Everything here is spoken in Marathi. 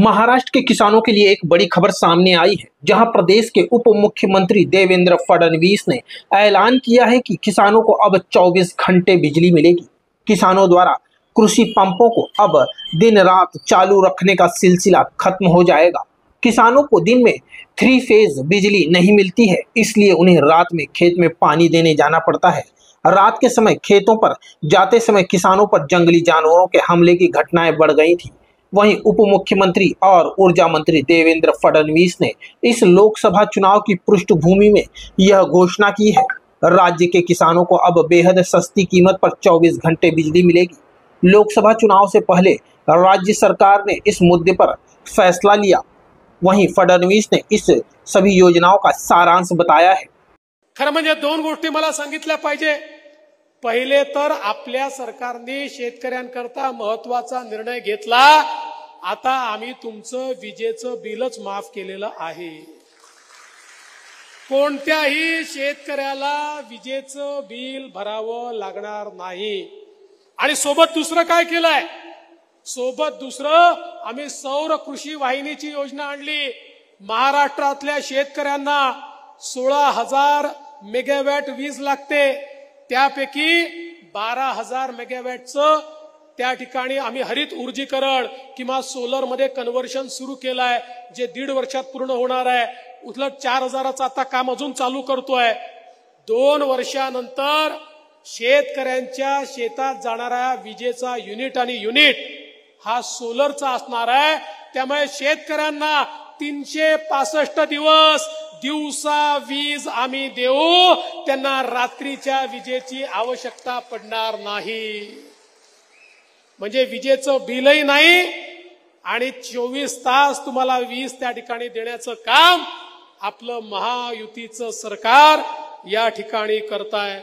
महाराष्ट्र के किसानों के लिए एक बड़ी खबर सामने आई है, जहां प्रदेश के उप मुख्यमंत्री देवेंद्र फडणवीस ने ऐलान किया है कि किसानों को अब 24 घंटे बिजली मिलेगी। किसानों द्वारा कृषि पंपों को अब दिन रात चालू रखने का सिलसिला खत्म हो जाएगा। किसानों को दिन में 3 फेज बिजली नहीं मिलती है, इसलिए उन्हें रात में खेत में पानी देने जाना पड़ता है। रात के समय खेतों पर जाते समय किसानों पर जंगली जानवरों के हमले की घटनाएं बढ़ गई थी। वहीं उप मुख्यमंत्री और ऊर्जा मंत्री देवेंद्र फडणवीस ने इस लोकसभा चुनाव की पृष्ठभूमि में यह घोषणा की है। राज्य के किसानों को अब बेहद सस्ती कीमत पर 24 घंटे बिजली मिलेगी। लोकसभा चुनाव से पहले राज्य सरकार ने इस मुद्दे पर फैसला लिया। वहीं फडणवीस ने इस सभी योजनाओं का सारांश बताया है। खरं म्हणजे दोन गोष्टी मला सांगितल्या पाहिजे। पहिले तर आपल्या सरकारने शेतकऱ्यांकरता महत्त्वाचा निर्णय घेतला। आता आम्ही तुमचं विजेचं बिलच माफ केलेलं आहे। कोणत्याही शेतकऱ्याला विजेचं बिल भरावं लागणार नाही। आणि सोबत दुसरं काय केलंय? सोबत दुसरं आम्ही सौर कृषी वाहिनीची योजना आणली। महाराष्ट्रातल्या शेतकऱ्यांना 16,000 मेगावॅट वीज लागते, त्यापैकी 12,000 मेगावॅटचं त्या ठिकाणी आम्ही हरित ऊर्जीकरण किंवा सोलर मध्ये कन्व्हर्शन सुरू केलंय, जे 1.5 वर्षात पूर्ण होणार आहे। उलट 4,000चं आता काम अजून चालू करतोय। 2 वर्षानंतर शेतकऱ्यांच्या शेतात जाणारा विजेचा युनिट आणि युनिट हा सोलरचा असणार आहे। त्यामुळे शेतकऱ्यांना 365 दिवस दिवसा वीज आम्ही देऊ, त्यांना रात्रीच्या विजेची आवश्यकता पडणार नाही। म्हणजे विजेचं बिलही नाही आणि 24 तास तुम्हाला वीज त्या ठिकाणी देण्याचं काम आपलं महायुतीचं सरकार या ठिकाणी करताय।